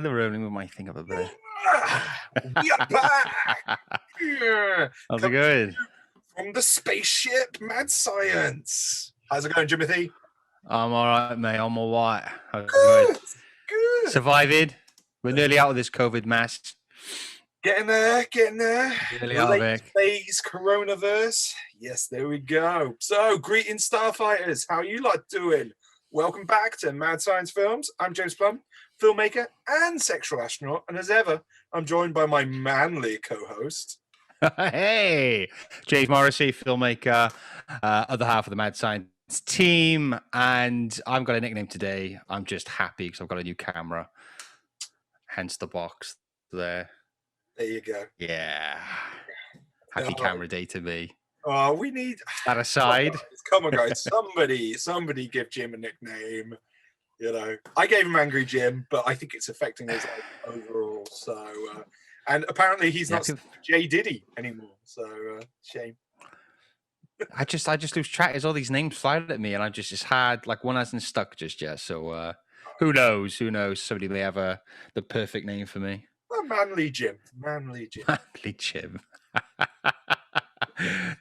to the room with my thing up there. We are back! Yeah. How's it going? From the spaceship Mad Science. How's it going, Jimothy? I'm all right, mate. I'm all right. How's it Good. going? Good. Surviving. We're nearly out of this COVID mess. Getting there. Nearly out of it. Phase coronavirus. Yes, there we go. So, greetings, Starfighters. How are you lot doing? Welcome back to Mad Science Films. I'm James Plumb, filmmaker and sexual astronaut. And as ever, I'm joined by my manly co-host. Hey, James Morrissey, filmmaker, other half of the Mad Science team. And I've got a nickname today. I'm just happy because I've got a new camera. Hence the box there. There you go. Yeah. Happy camera day to me. Oh, we need that aside. Come on, guys. Somebody give Jim a nickname. You know, I gave him Angry Jim, but I think it's affecting his life overall. So, and apparently he's not J Diddy anymore. So, shame. I just lose track. There's all these names flying at me, and I just had like one hasn't stuck just yet. So, who knows? Somebody may have the perfect name for me. Well, Manly Jim. Manly Jim.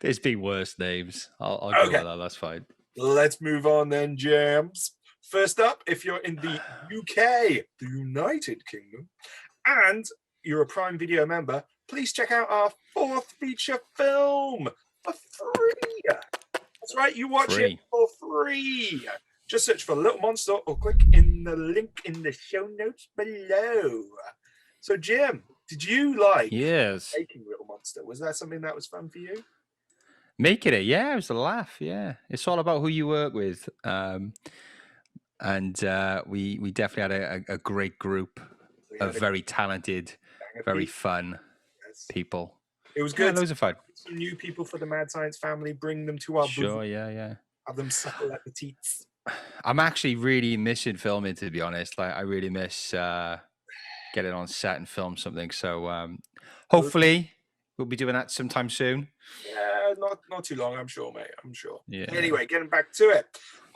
There's been worse names. I'll go with that. That's fine. Let's move on then, James. First up, if you're in the UK, the United Kingdom, and you're a Prime Video member, please check out our fourth feature film for free. That's right, you watch it for free. Just search for Little Monster or click in the link in the show notes below. So, Jim, did you like making Little Monster? Was that something that was fun for you? Making it, yeah, it was a laugh. Yeah, it's all about who you work with, and we definitely had a great group of very talented, very fun people. It was good. Yeah, loads of fun. Some new people for the Mad Science family, bring them to our bosom. Yeah. Have them suckle at the teats. I'm actually really missing filming, to be honest. Like, I really miss getting on set and film something. So hopefully we'll be doing that sometime soon. Yeah, not too long, I'm sure, mate. I'm sure. Yeah. Anyway, getting back to it.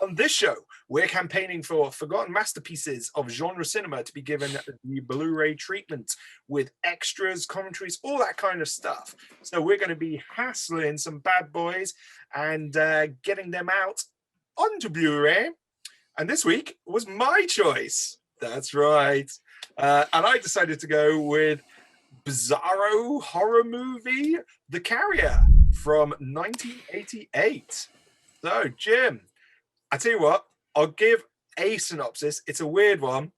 On this show, we're campaigning for forgotten masterpieces of genre cinema to be given the Blu Ray treatment with extras, commentaries, all that kind of stuff. So we're going to be hassling some bad boys and getting them out onto Blu Ray. And this week was my choice. That's right. And I decided to go with bizarro horror movie, The Carrier from 1988. So, Jim, I tell you what, I'll give a synopsis. It's a weird one,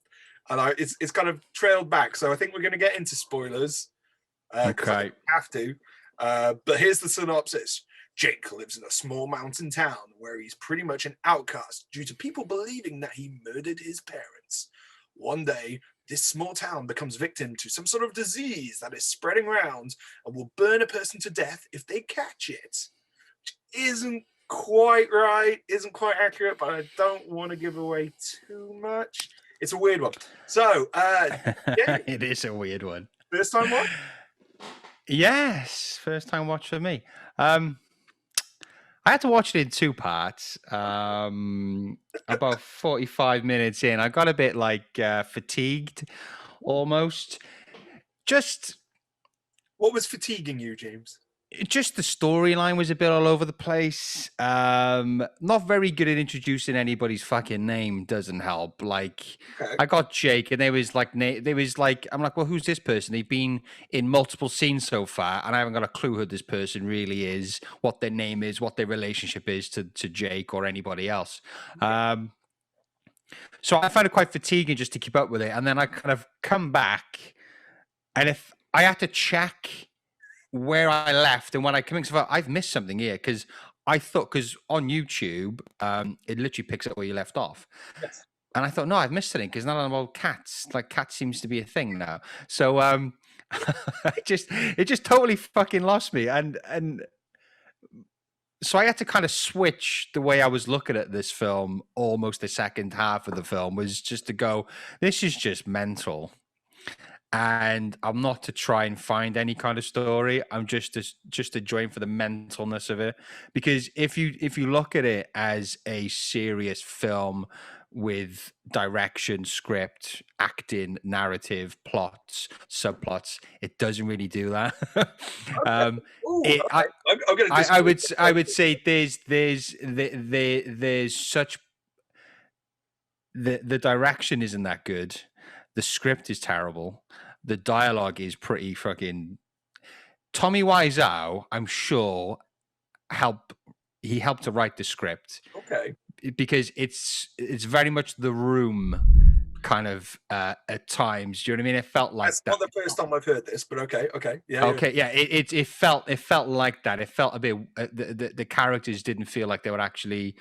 and it's kind of trailed back, so I think we're going to get into spoilers. Okay. Have to. But here's the synopsis. Jake lives in a small mountain town where he's pretty much an outcast due to people believing that he murdered his parents. One day, this small town becomes victim to some sort of disease that is spreading around and will burn a person to death if they catch it. Which isn't quite right, isn't quite accurate, but I don't want to give away too much. It's a weird one. So, it is a weird one. First time watch? Yes, first time watch for me. I had to watch it in two parts. About 45 minutes in, I got a bit fatigued, almost. What was fatiguing you, James? Just the storyline was a bit all over the place. Not very good at introducing anybody's fucking name. Doesn't help. I got Jake, and I'm like, well, who's this person? They've been in multiple scenes so far, and I haven't got a clue who this person really is, what their name is, what their relationship is to Jake or anybody else. So I found it quite fatiguing just to keep up with it, and then I kind of come back, and if I had to check where I left and when I came in, I've missed something here because on YouTube it literally picks up where you left off. Yes. And I thought, no, I've missed something because none of them about cats. Like, cat seems to be a thing now. So it just totally fucking lost me, and so I had to kind of switch the way I was looking at this film. Almost the second half of the film was just to go, this is just mental. And I'm not to try and find any kind of story. I'm just enjoying for the mentalness of it. Because if you look at it as a serious film with direction, script, acting, narrative, plots, subplots. It doesn't really do that. Ooh, it, okay. I'm going to I would say there's such the direction isn't that good. The script is terrible. The dialogue is pretty fucking. Tommy Wiseau, I'm sure, he helped to write the script. Okay. Because it's very much The Room kind of at times. Do you know what I mean? It felt like That's that. not the first time I've heard this, but okay. Yeah. Okay, yeah. It felt like that. It felt a bit. The characters didn't feel like they were actually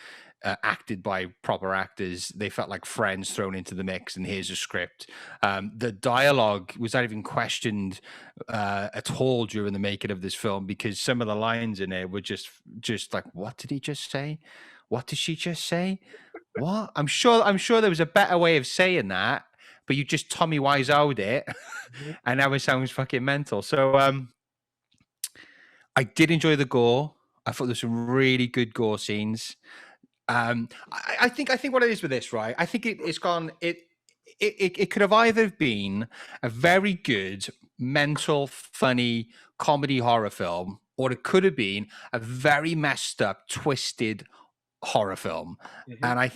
acted by proper actors. They felt like friends thrown into the mix. And here's a script. The dialogue was not even questioned at all during the making of this film, because some of the lines in it were just like, what did he just say? What did she just say? What? I'm sure there was a better way of saying that, but you just Tommy Wiseau'd it, and now it sounds fucking mental. So I did enjoy the gore. I thought there's some really good gore scenes. I think what it is with this, right? I think it's gone. It could have either been a very good mental, funny comedy horror film, or it could have been a very messed up, twisted horror film. And I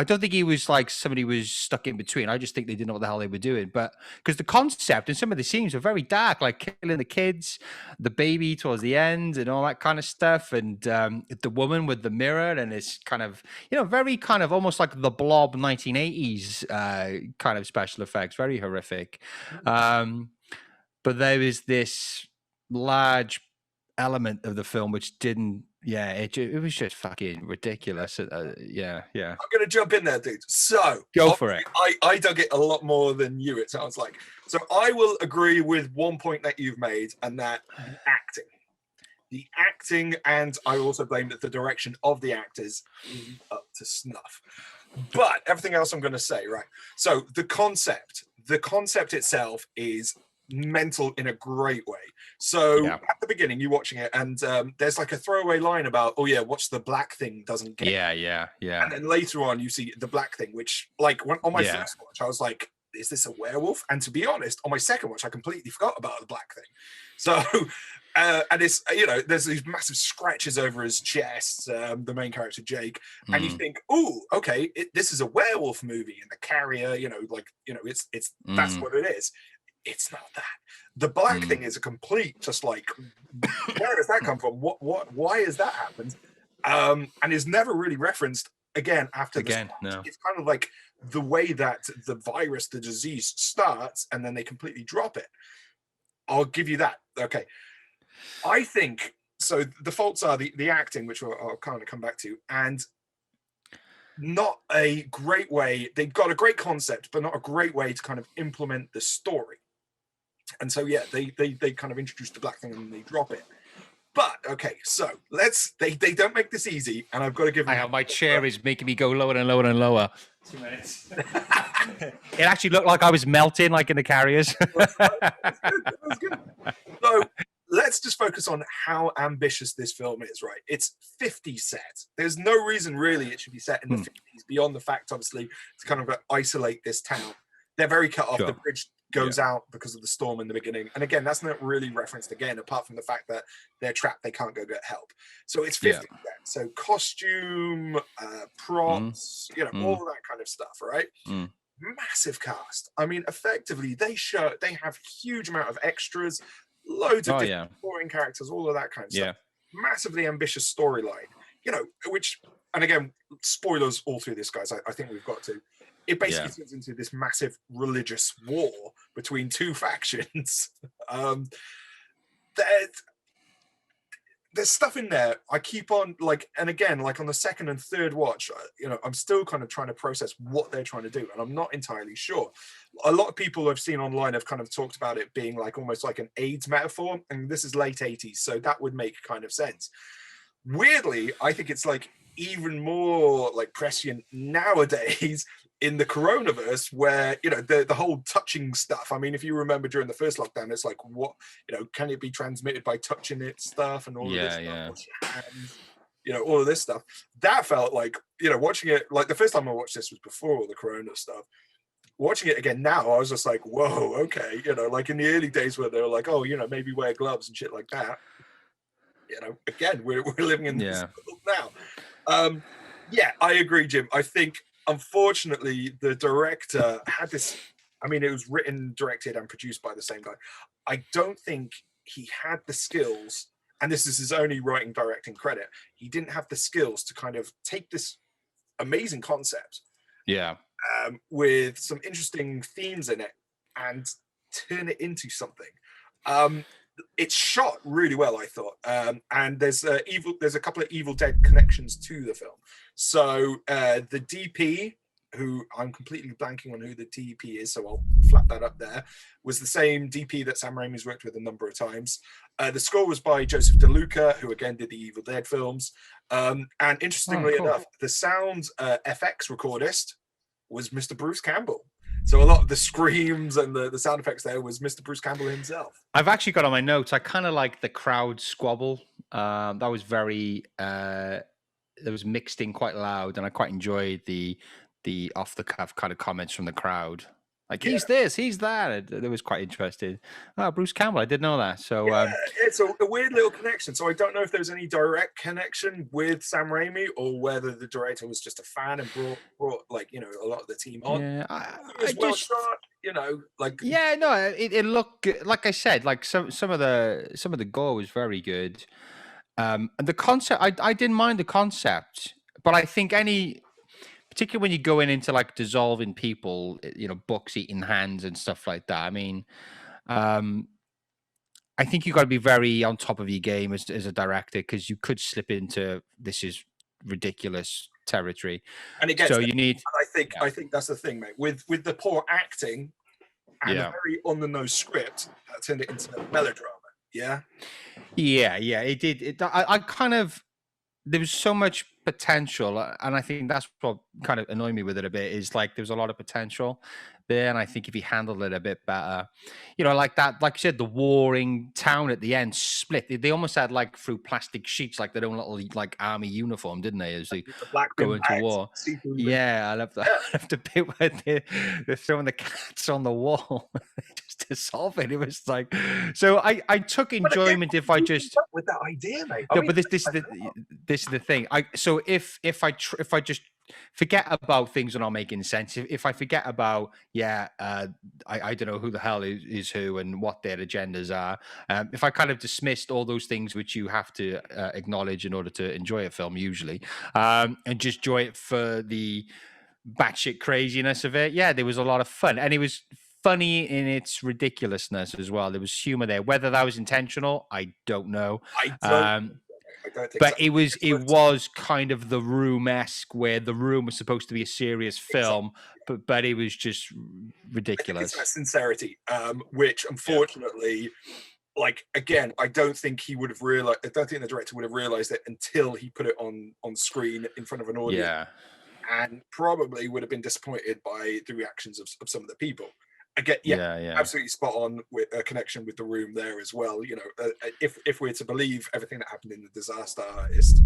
don't think he was like somebody was stuck in between. I just think they didn't know what the hell they were doing. But because the concept and some of the scenes are very dark, like killing the kids, the baby towards the end, and all that kind of stuff, and the woman with the mirror, and it's kind of, very kind of almost like the Blob 1980s kind of special effects, very horrific. But there is this large element of the film which didn't. Yeah, it was just fucking ridiculous. Yeah. I'm going to jump in there, dude. So go for it. I dug it a lot more than you, it sounds like. So I will agree with one point that you've made, and that the acting, and I also blame that the direction of the actors isn't up to snuff. But everything else I'm going to say, right? So the concept itself is mental in a great way. So at the beginning, you're watching it, and there's like a throwaway line about, oh yeah, watch the black thing doesn't get. Yeah. And then later on, you see the black thing, which on my first watch, I was like, is this a werewolf? And to be honest, on my second watch, I completely forgot about the black thing. So, and it's, there's these massive scratches over his chest, the main character, Jake, and you think, oh, okay, this is a werewolf movie, and the carrier, it's that's what it is. It's not that. The black thing is a complete, just like, where does that come from? Why has that happened? And is never really referenced again after this. No. It's kind of like the way that the virus, the disease starts, and then they completely drop it. I'll give you that. Okay. I think, so the faults are the acting, which I'll kind of come back to, and not a great way. They've got a great concept, but not a great way to kind of implement the story. And so, yeah, they kind of introduce the black thing and they drop it. But okay, so they don't make this easy, and I've got to give them. My chair is making me go lower and lower and lower. 2 minutes. It actually looked like I was melting, like in the carriers. That was good. So let's just focus on how ambitious this film is, right? It's 50s set. There's no reason really it should be set in the 50s, beyond the fact, obviously, to kind of isolate this town. They're very cut off. Sure. The bridge goes out because of the storm in the beginning. And again, that's not really referenced again, apart from the fact that they're trapped, they can't go get help. So it's 50. So costume, props, all of that kind of stuff, right? Massive cast. I mean, effectively, they have huge amount of extras, loads of different boring characters, all of that kind of stuff. Massively ambitious storyline, which, and again, spoilers all through this, guys. I think we've got to. It basically turns into this massive religious war between two factions. There's stuff in there. I keep on and again, on the second and third watch, I'm still kind of trying to process what they're trying to do, and I'm not entirely sure. A lot of people I've seen online have kind of talked about it being almost like an AIDS metaphor, and this is late 80s, so that would make kind of sense. Weirdly, I think it's even more prescient nowadays in the coronavirus, where the whole touching stuff. I mean, if you remember during the first lockdown, it's what can it be transmitted by touching it stuff and all of this stuff, all of this stuff. That felt you know, watching it, like the first time I watched this was before all the Corona stuff. Watching it again now, I was just like, whoa, okay. You know, like in the early days where they were like, oh, you know, maybe wear gloves and shit like that. You know, again, we're living in this world now. Yeah, I agree, Jim. I think, unfortunately, the director had this. I mean, it was written, directed, and produced by the same guy. I don't think he had the skills, and this is his only writing, directing credit. He didn't have the skills to kind of take this amazing concept, with some interesting themes in it, and turn it into something. It's shot really well, I thought, and there's a couple of Evil Dead connections to the film. So the DP, who I'm completely blanking on who the DP is, so I'll flap that up there, was the same DP that Sam Raimi's worked with a number of times. The score was by Joseph DeLuca, who again did the Evil Dead films. And interestingly enough, the sound FX recordist was Mr. Bruce Campbell. So a lot of the screams and the sound effects there was Mr. Bruce Campbell himself. I've actually got on my notes, I kind of like the crowd squabble. That was very, that was mixed in quite loud, and I quite enjoyed the off-the-cuff kind of comments from the crowd. Like, he's this, he's that. It was quite interesting. Oh, Bruce Campbell, I didn't know that. So it's a weird little connection. So I don't know if there's any direct connection with Sam Raimi, or whether the director was just a fan and brought like, you know, a lot of the team on. Yeah, it was well shot, you know, like it looked good. Like I said, like some of the gore was very good. And the concept, I didn't mind the concept, but I think particularly when you go into like dissolving people, you know, books eating hands and stuff like that. I mean, I think you got to be very on top of your game as a director, because you could slip into this is ridiculous territory. And it gets so you need. I think that's the thing, mate. With the poor acting and a very on the nose script, that turned it into melodrama. Yeah. It did. I kind of. There was so much potential, and I think that's what kind of annoyed me with it a bit, is like there was a lot of potential there, and I think if he handled it a bit better, you know, like that, like you said, the warring town at the end split. They almost had like through plastic sheets, like their own little like army uniform, didn't they? As they go into war. Yeah, I love that. I love the bit where they're throwing the cats on the wall just to solve it. It was like, so I took enjoyment if I just with that idea, mate. No, but this is the thing. So if I just forget about things that are not making sense, if I forget about I don't know who the hell is who and what their agendas are, if I kind of dismissed all those things which you have to acknowledge in order to enjoy a film usually, and just enjoy it for the batshit craziness of it, there was a lot of fun, and it was funny in its ridiculousness as well. There was humor there. Whether that was intentional, I don't know. But it was kind of The Room-esque, where The Room was supposed to be a serious film, but it was just ridiculous. It's that sincerity, which unfortunately, like, again, I don't think he would have realized. I don't think the director would have realized it until he put it on screen in front of an audience. Yeah. And probably would have been disappointed by the reactions of some of the people. Again, absolutely spot on with a connection with The Room there as well. You know, if we're to believe everything that happened in The Disaster Artist,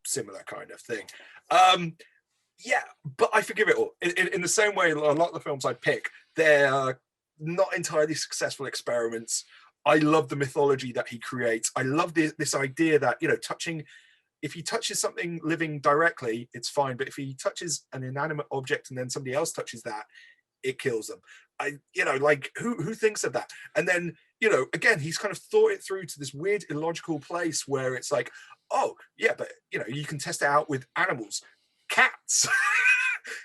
similar kind of thing. But I forgive it all. In the same way, a lot of the films I pick, they're not entirely successful experiments. I love the mythology that he creates. I love this idea that, you know, if he touches something living directly, it's fine. But if he touches an inanimate object and then somebody else touches that, it kills them. Like who thinks of that? And then, you know, again, he's kind of thought it through to this weird illogical place where it's like, oh yeah, but you know, you can test it out with animals, cats,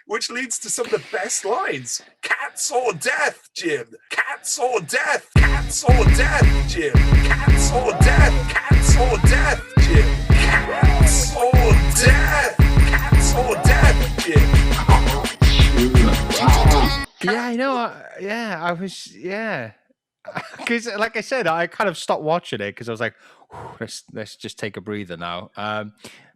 which leads to some of the best lines. Cats or death, Jim. Cats or death. Cats or death, Jim. Cats or death. Cats or death, Jim. Cats or death. Cats or death, Jim. Yeah, I know. I was, because like I said, I kind of stopped watching it because I was like, let's just take a breather now. And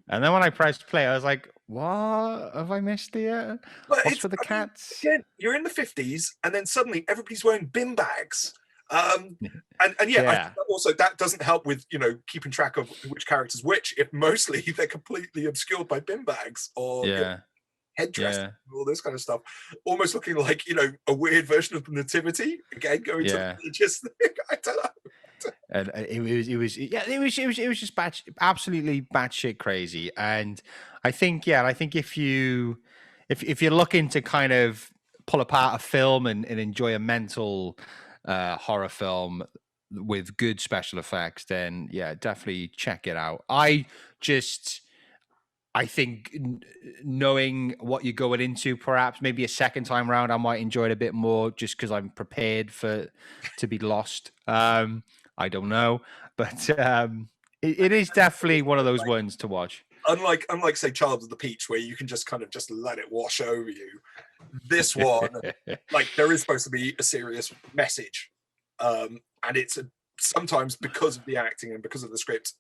then when I pressed play, I was like, what have I missed here? What's for the cats? Again, you're in the 50s, and then suddenly everybody's wearing bin bags. And yeah, I think that also that doesn't help with keeping track of which characters which, if mostly they're completely obscured by bin bags or headdresses and all this kind of stuff, almost looking like a weird version of the Nativity again, going to the religious thing. I don't know. And it was just absolutely batshit crazy. And I think if you're looking to kind of pull apart a film and enjoy a mental horror film with good special effects, then definitely check it out. I think knowing what you're going into, perhaps maybe a second time round, I might enjoy it a bit more just because I'm prepared to be lost. I don't know, but it is definitely one of those ones to watch. Unlike say Child of the Peach, where you can just kind of just let it wash over you. This one, like there is supposed to be a serious message, and it's sometimes because of the acting and because of the script,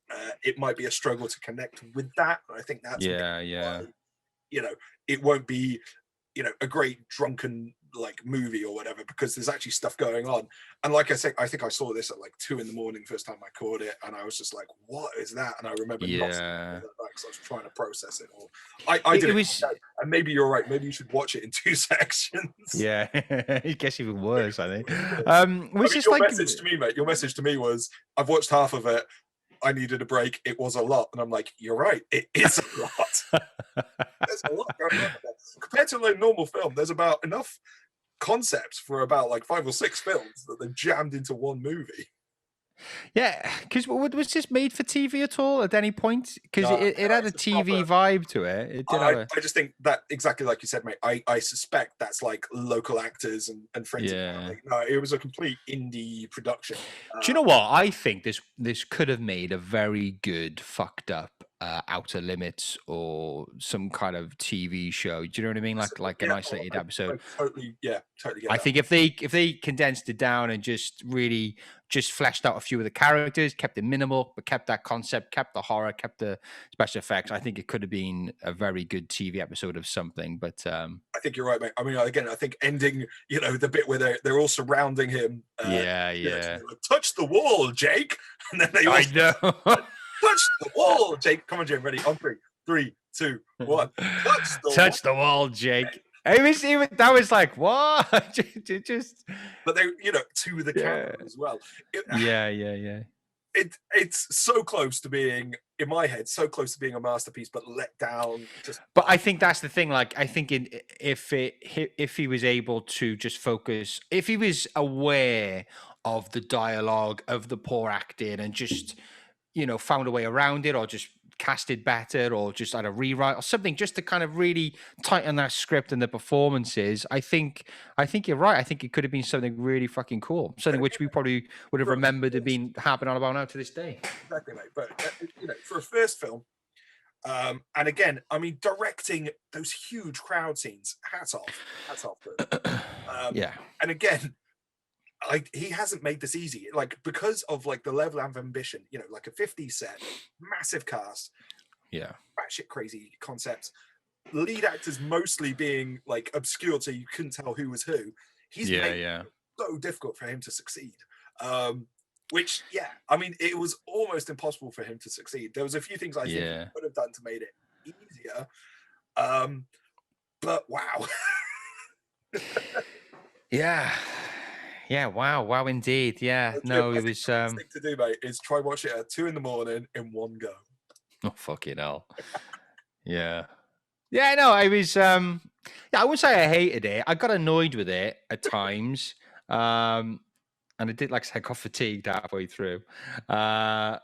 it might be a struggle to connect with that. And I think that's why, it won't be a great drunken like movie or whatever, because there's actually stuff going on. And like I said, I think I saw this at like 2 a.m. first time I caught it, and I was just like, what is that? And I remember not because I was trying to process it all. I did it, and maybe you're right, maybe you should watch it in 2 sections. It gets even worse, I think. Your message to me, mate, your message to me was, I've watched half of it, I needed a break, it was a lot. And I'm like, you're right, it is a lot. There's a lot going on there. Compared to a normal film, there's about enough concepts for about like 5 or 6 films that they're jammed into one movie. Yeah, because was this made for TV at all at any point? Because it had a TV vibe to it. It did I just think that, exactly like you said, mate, I suspect that's like local actors and friends. No, it was a complete indie production. Do you know what? I think this could have made a very good fucked up Outer Limits or some kind of TV show. Do you know what I mean? Like an isolated episode. I totally get I think if they condensed it down and just really just fleshed out a few of the characters, kept it minimal, but kept that concept, kept the horror, kept the special effects, I think it could have been a very good TV episode of something. But I think you're right, mate. I mean, again, I think ending, the bit where they're all surrounding him. Like, touch the wall, Jake. And then they all touch the wall, Jake. Come on, Jake. Ready? On 3, 3, 2, 1. Touch the wall, Jake. It was that was like what? just. But they, to the camera as well. It's so close to being, in my head, so close to being a masterpiece, but let down. But I think that's the thing. Like, I think if he was able to just focus, if he was aware of the dialogue, of the poor acting, and just found a way around it, or just casted better, or just had a rewrite or something, just to kind of really tighten that script and the performances, I think you're right. I think it could have been something really fucking cool, something which we probably would have remembered had been happening on about now to this day. Exactly, mate. But for a first film, and again, I mean, directing those huge crowd scenes, hats off to him. And again, he hasn't made this easy, like, because of like the level of ambition, like a 50 set, massive cast, batshit crazy concepts, lead actors mostly being like obscured, so you couldn't tell who was who. He's made it so difficult for him to succeed. Which, I mean, it was almost impossible for him to succeed. There was a few things I think he could have done to make it easier. But wow. Wow, indeed. No, it was the thing to do, mate, is try watch it at 2 a.m. in one go. Oh, fucking hell. No, I was I wouldn't say I hated it. I got annoyed with it at times. And I did, like I said, I got fatigued halfway through. But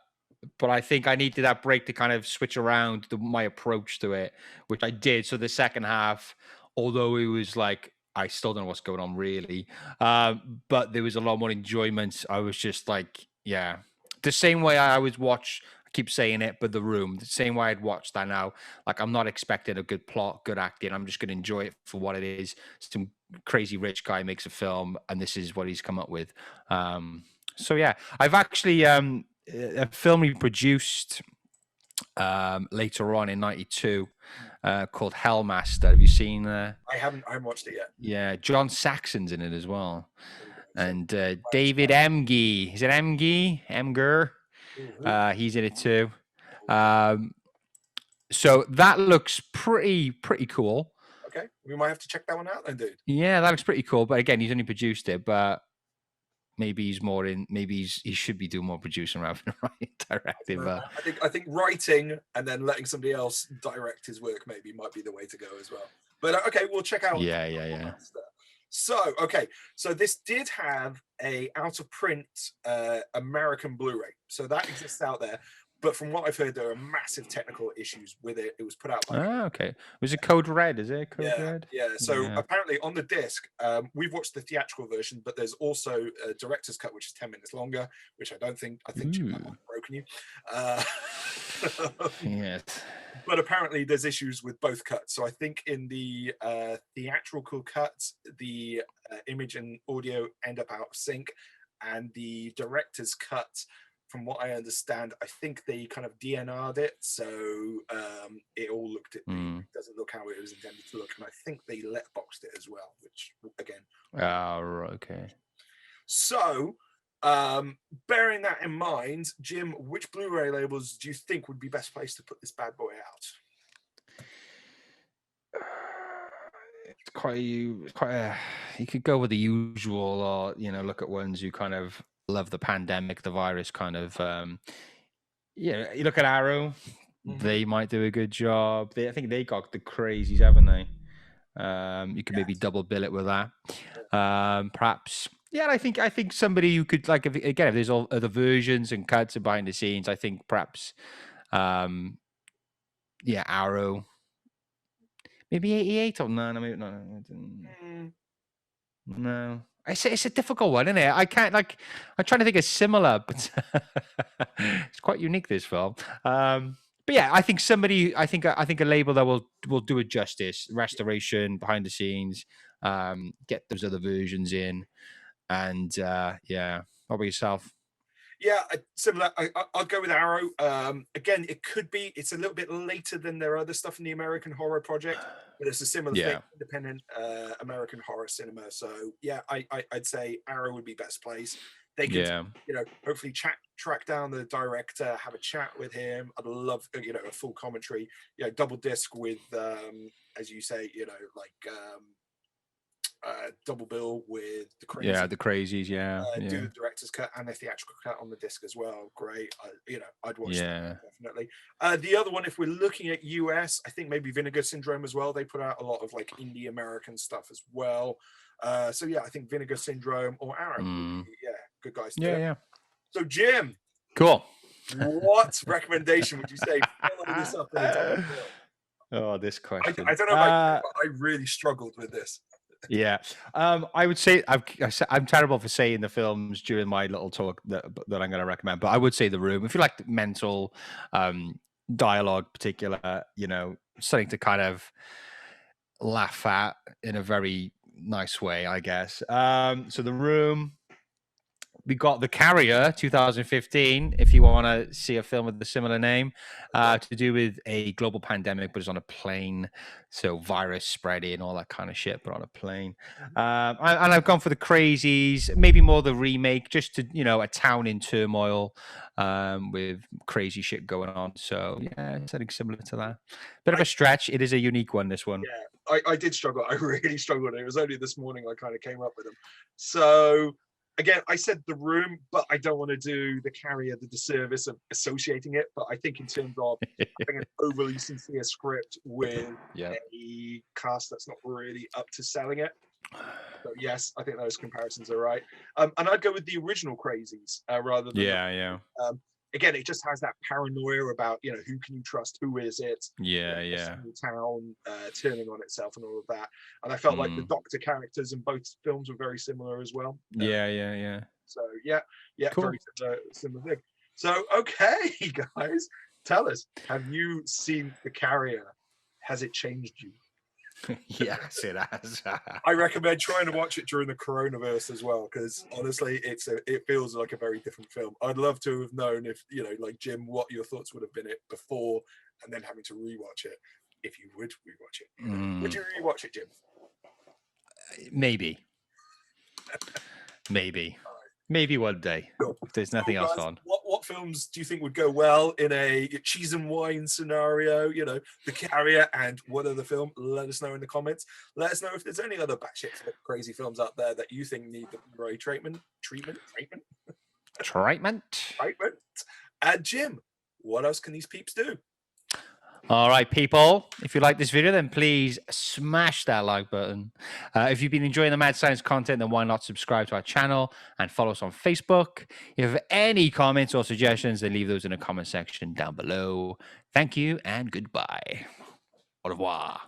I think I needed that break to kind of switch around my approach to it, which I did. So the second half, although it was like, I still don't know what's going on really. But there was a lot more enjoyment. I was just like, the same way I always watch, I keep saying it, but The Room, the same way I'd watch that now. Like, I'm not expecting a good plot, good acting. I'm just going to enjoy it for what it is. Some crazy rich guy makes a film, and this is what he's come up with. I've actually, a film we produced later on in '92 called Hellmaster. Have you seen? I haven't watched it yet. Yeah, John Saxon's in it as well. And David Emge. Is it Emge? Emger? He's in it too. So that looks pretty cool. Okay, we might have to check that one out then, dude. Yeah, that looks pretty cool. But again, he's only produced it, but maybe he's more in. Maybe he should be doing more producing rather than writing, directing. I think writing and then letting somebody else direct his work maybe might be the way to go as well. But okay, we'll check out. Yeah. So okay, so this did have a out of print American Blu-ray, so that exists out there. But from what I've heard, there are massive technical issues with it. It was put out by. Okay. Was it Code Red? Is it Code Red? Yeah. So apparently on the disc, we've watched the theatrical version, but there's also a director's cut, which is 10 minutes longer, which I think Jim might have broken you. Yes. But apparently there's issues with both cuts. So I think in the theatrical cuts, the image and audio end up out of sync, and the director's cut, from what I understand, I think they kind of DNR'd it, so it all looked at me. It doesn't look how it was intended to look, and I think they letterboxed it as well, which again. Okay. So, bearing that in mind, Jim, which Blu-ray labels do you think would be best placed to put this bad boy out? It's quite you could go with the usual, or look at ones you kind of love, the pandemic, the virus kind of. You look at Arrow, they might do a good job. I think they got the Crazies, haven't they? You could maybe double bill it with that. Perhaps. Yeah, I think somebody who could, like, if there's all other versions and cuts and behind the scenes, I think perhaps Arrow. Maybe 88 or no, maybe no. It's a difficult one, isn't it? I can't, like, I'm trying to think of similar, but it's quite unique, this film. But yeah, I think a label that will do it justice, restoration, behind the scenes, get those other versions in, and yeah. What about yourself? Yeah, similar. I'll go with Arrow. Again, it's a little bit later than their other stuff in the American Horror Project, but it's a similar thing, independent American horror cinema. So yeah, I'd say Arrow would be best place. They could, hopefully track down the director, have a chat with him. I'd love, a full commentary, double disc with, as you say, double bill with the Crazies. Yeah, the Crazies. Do the director's cut and the theatrical cut on the disc as well. Great. I'd watch that definitely. The other one, if we're looking at US, I think maybe Vinegar Syndrome as well. They put out a lot of like indie American stuff as well. So yeah, I think Vinegar Syndrome or Arrow. Good guys. Yeah. So Jim, cool. What recommendation would you say? Follow this up in a double bill? Oh, this question. I don't know. I really struggled with this. Yeah, I would say I'm terrible for saying the films during my little talk that I'm going to recommend, but I would say The Room. If you like mental dialogue, particular, something to kind of laugh at in a very nice way, I guess. So The Room. We got The Carrier, 2015, if you want to see a film with a similar name, to do with a global pandemic, but it's on a plane. So virus spreading, all that kind of shit, but on a plane. And I've gone for The Crazies, maybe more the remake, just to, a town in turmoil with crazy shit going on. So, yeah, something similar to that. Bit of a stretch. It is a unique one, this one. Yeah, I did struggle. I really struggled. It was only this morning I kind of came up with them. So... Again, I said The Room, but I don't want to do The Carrier the disservice of associating it. But I think in terms of having an overly sincere script with a cast that's not really up to selling it. So yes, I think those comparisons are right. And I'd go with the original Crazies rather than again, it just has that paranoia about, who can you trust, who is it? Town turning on itself and all of that. And I felt like the Doctor characters in both films were very similar as well. So cool. Very similar thing. So okay, guys, tell us, have you seen The Carrier? Has it changed you? Yes, it has. I recommend trying to watch it during the coronavirus as well, because honestly, it feels like a very different film. I'd love to have known if, like Jim, what your thoughts would have been it before, and then having to rewatch it, if you would rewatch it. Would you rewatch it, Jim? Maybe. Maybe. Maybe one day. Cool. If there's nothing else on. What films do you think would go well in a cheese and wine scenario? You know, The Carrier and what other film? Let us know in the comments. Let us know if there's any other batshit crazy films out there that you think need the Blu-ray treatment. And Jim, what else can these peeps do? All right, people, if you like this video, then please smash that like button. If you've been enjoying the Mad Science content, then why not subscribe to our channel and follow us on Facebook? If you have any comments or suggestions, then leave those in the comment section down below. Thank you and goodbye. Au revoir.